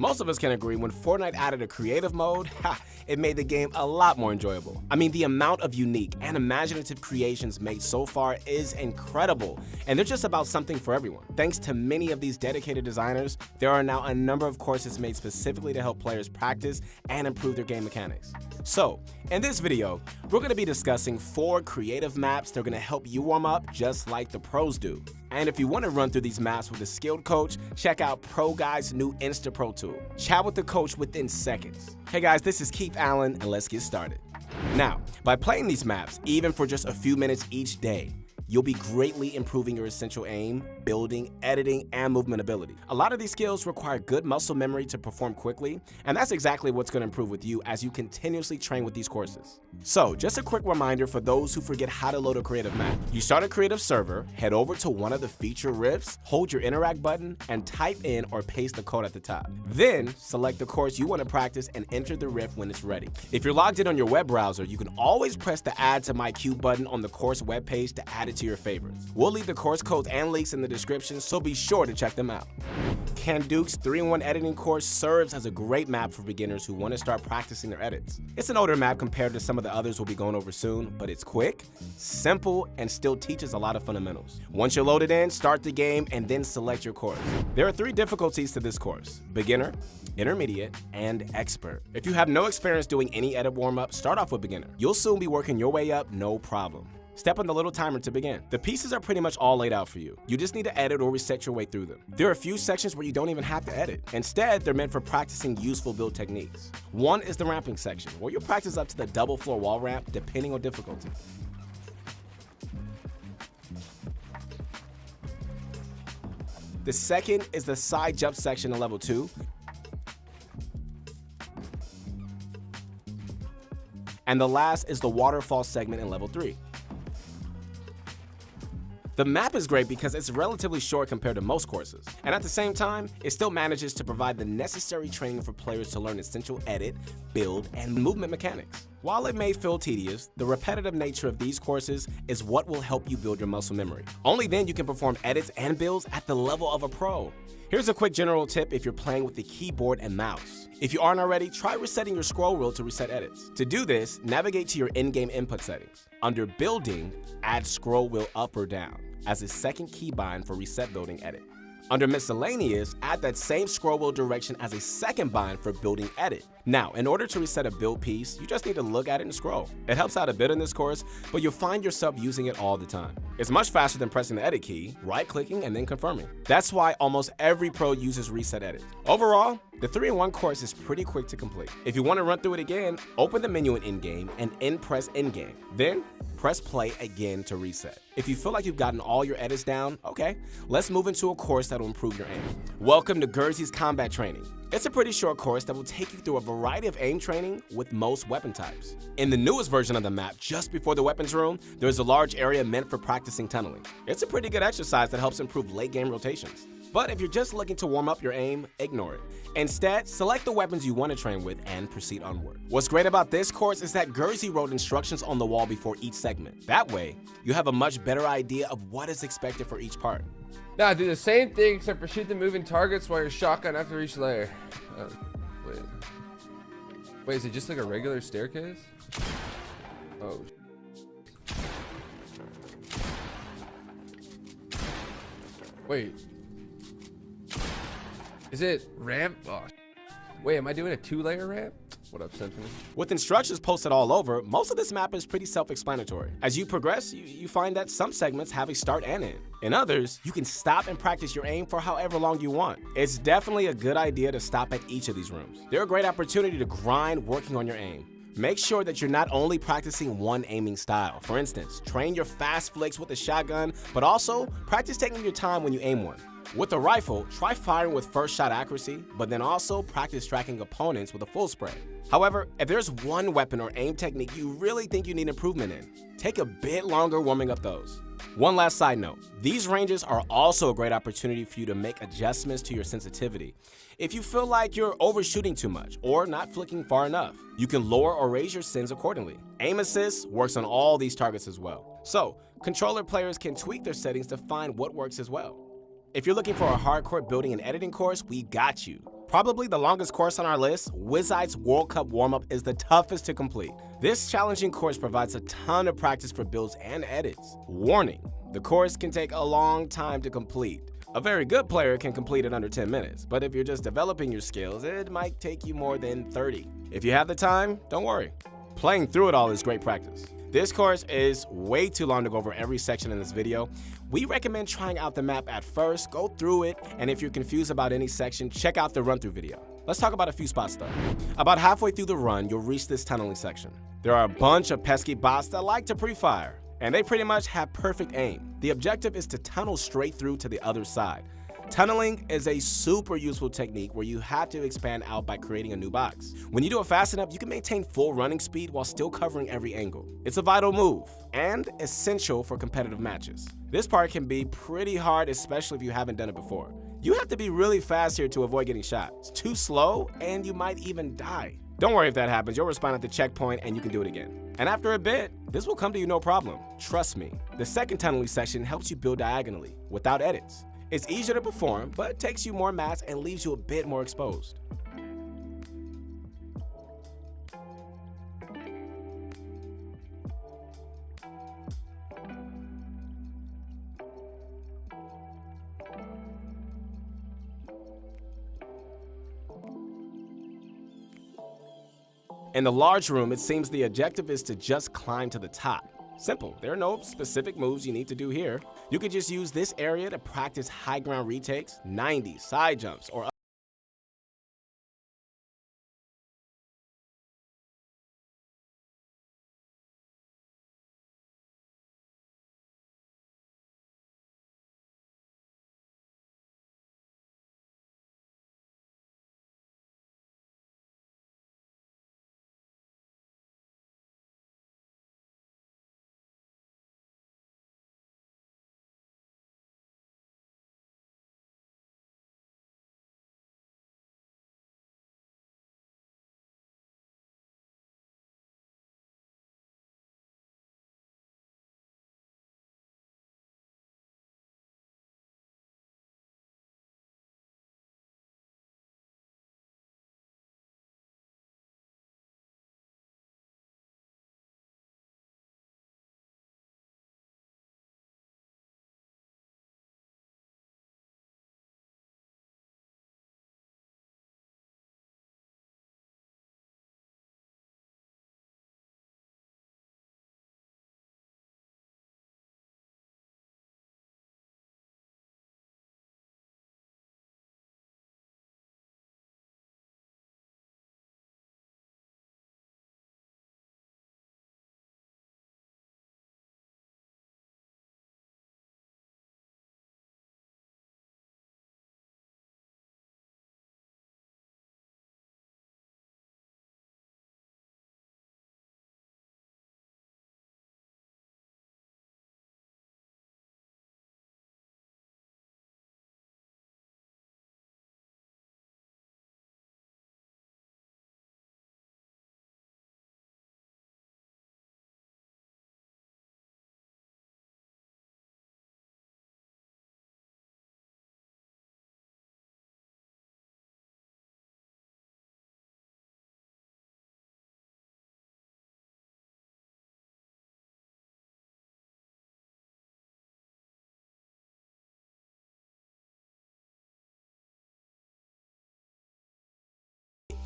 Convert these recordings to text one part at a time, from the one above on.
Most of us can agree when Fortnite added a creative mode, it made the game a lot more enjoyable. I mean, the amount of unique and imaginative creations made so far is incredible, and they're just about something for everyone. Thanks to many of these dedicated designers, there are now a number of courses made specifically to help players practice and improve their game mechanics. So, in this video, we're going to be discussing 4 creative maps that are going to help you warm up just like the pros do. And if you want to run through these maps with a skilled coach, check out ProGuides' new Insta Pro tool. Chat with the coach within seconds. Hey guys, this is Keith Allen, and let's get started. Now, by playing these maps, even for just a few minutes each day, you'll be greatly improving your essential aim, building, editing, and movement ability. A lot of these skills require good muscle memory to perform quickly, and that's exactly what's going to improve with you as you continuously train with these courses. So, just a quick reminder for those who forget how to load a creative map. You start a creative server, head over to one of the feature rifts, hold your interact button, and type in or paste the code at the top. Then, select the course you want to practice and enter the rift when it's ready. If you're logged in on your web browser, you can always press the Add to My Queue button on the course webpage to add it to your favorites. We'll leave the course codes and links in the description, so be sure to check them out. Candook's 3-in-1 editing course serves as a great map for beginners who want to start practicing their edits. It's an older map compared to some of the others we'll be going over soon, but it's quick, simple, and still teaches a lot of fundamentals. Once you're loaded in, start the game and then select your course. There are 3 difficulties to this course: beginner, intermediate, and expert. If you have no experience doing any edit warm-up, start off with beginner. You'll soon be working your way up, no problem. Step on the little timer to begin. The pieces are pretty much all laid out for you. You just need to edit or reset your way through them. There are a few sections where you don't even have to edit. Instead, they're meant for practicing useful build techniques. One is the ramping section, where you'll practice up to the double floor wall ramp depending on difficulty. The second is the side jump section in level 2. And the last is the waterfall segment in level 3. The map is great because it's relatively short compared to most courses, and at the same time, it still manages to provide the necessary training for players to learn essential edit, build, and movement mechanics. While it may feel tedious, the repetitive nature of these courses is what will help you build your muscle memory. Only then you can perform edits and builds at the level of a pro. Here's a quick general tip if you're playing with the keyboard and mouse. If you aren't already, try resetting your scroll wheel to reset edits. To do this, navigate to your in-game input settings. Under Building, add scroll wheel up or down as a second keybind for reset building edit. Under Miscellaneous, add that same scroll wheel direction as a second bind for building edit. Now, in order to reset a build piece, you just need to look at it and scroll. It helps out a bit in this course, but you'll find yourself using it all the time. It's much faster than pressing the edit key, right-clicking, and then confirming. That's why almost every pro uses reset edit. Overall, the 3-in-1 course is pretty quick to complete. If you want to run through it again, open the menu in in-game and press in-game. Then, press play again to reset. If you feel like you've gotten all your edits down, okay, let's move into a course that'll improve your aim. Welcome to Geery's combat training. It's a pretty short course that will take you through a variety of aim training with most weapon types. In the newest version of the map, just before the weapons room, there's a large area meant for practicing tunneling. It's a pretty good exercise that helps improve late game rotations. But if you're just looking to warm up your aim, ignore it. Instead, select the weapons you want to train with and proceed onward. What's great about this course is that Geerzy wrote instructions on the wall before each segment. That way, you have a much better idea of what is expected for each part. Now do the same thing except for shoot the moving targets while you're shotgun after each layer. Wait, is it just like a regular staircase? Oh. Wait. Is it ramp? Oh. Wait, am I doing a 2-layer ramp? What up, Symphony? With instructions posted all over, most of this map is pretty self-explanatory. As you progress, you find that some segments have a start and end. In others, you can stop and practice your aim for however long you want. It's definitely a good idea to stop at each of these rooms. They're a great opportunity to grind working on your aim. Make sure that you're not only practicing one aiming style. For instance, train your fast flicks with a shotgun, but also practice taking your time when you aim one. With a rifle, try firing with first shot accuracy, but then also practice tracking opponents with a full spray. However, if there's one weapon or aim technique you really think you need improvement in, take a bit longer warming up those. One last side note, these ranges are also a great opportunity for you to make adjustments to your sensitivity. If you feel like you're overshooting too much or not flicking far enough, you can lower or raise your sins accordingly. Aim assist works on all these targets as well. So, controller players can tweak their settings to find what works as well. If you're looking for a hardcore building and editing course, we got you. Probably the longest course on our list, Wizzite's World Cup warm-up is the toughest to complete. This challenging course provides a ton of practice for builds and edits. Warning, the course can take a long time to complete. A very good player can complete it under 10 minutes, but if you're just developing your skills, it might take you more than 30. If you have the time, don't worry. Playing through it all is great practice. This course is way too long to go over every section in this video. We recommend trying out the map at first, go through it, and if you're confused about any section, check out the run-through video. Let's talk about a few spots though. About halfway through the run, you'll reach this tunneling section. There are a bunch of pesky bots that like to pre-fire, and they pretty much have perfect aim. The objective is to tunnel straight through to the other side. Tunneling is a super useful technique where you have to expand out by creating a new box. When you do it fast enough, you can maintain full running speed while still covering every angle. It's a vital move and essential for competitive matches. This part can be pretty hard, especially if you haven't done it before. You have to be really fast here to avoid getting shot. It's too slow and you might even die. Don't worry if that happens, you'll respawn at the checkpoint and you can do it again. And after a bit, this will come to you no problem. Trust me. The second tunneling section helps you build diagonally, without edits. It's easier to perform, but takes you more mats and leaves you a bit more exposed. In the large room, it seems the objective is to just climb to the top. Simple, there are no specific moves you need to do here. You could just use this area to practice high ground retakes, 90s, side jumps, or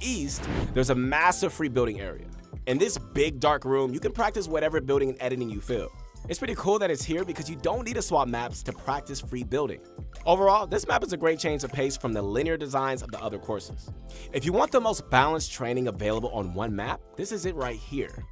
east, there's a massive free building area. In this big dark room, you can practice whatever building and editing you feel. It's pretty cool that it's here because you don't need to swap maps to practice free building. Overall, this map is a great change of pace from the linear designs of the other courses. If you want the most balanced training available on one map, this is it right here.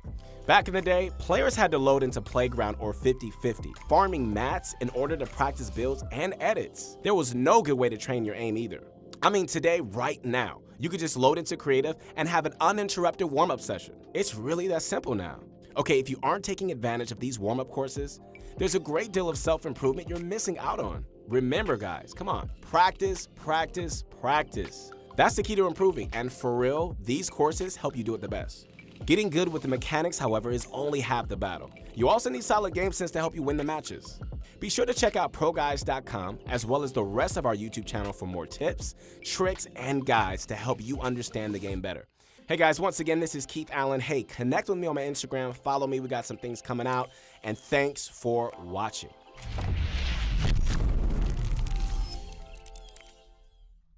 Back in the day, players had to load into Playground or 50-50, farming mats in order to practice builds and edits. There was no good way to train your aim either. I mean, today, right now, you could just load into Creative and have an uninterrupted warm-up session. It's really that simple now. Okay, if you aren't taking advantage of these warm-up courses, there's a great deal of self-improvement you're missing out on. Remember guys, come on, practice, practice, practice. That's the key to improving, and for real, these courses help you do it the best. Getting good with the mechanics, however, is only half the battle. You also need solid game sense to help you win the matches. Be sure to check out proguides.com as well as the rest of our YouTube channel for more tips, tricks, and guides to help you understand the game better. Hey guys, once again, this is Keith Allen. Hey, connect with me on my Instagram, follow me, we got some things coming out, and thanks for watching.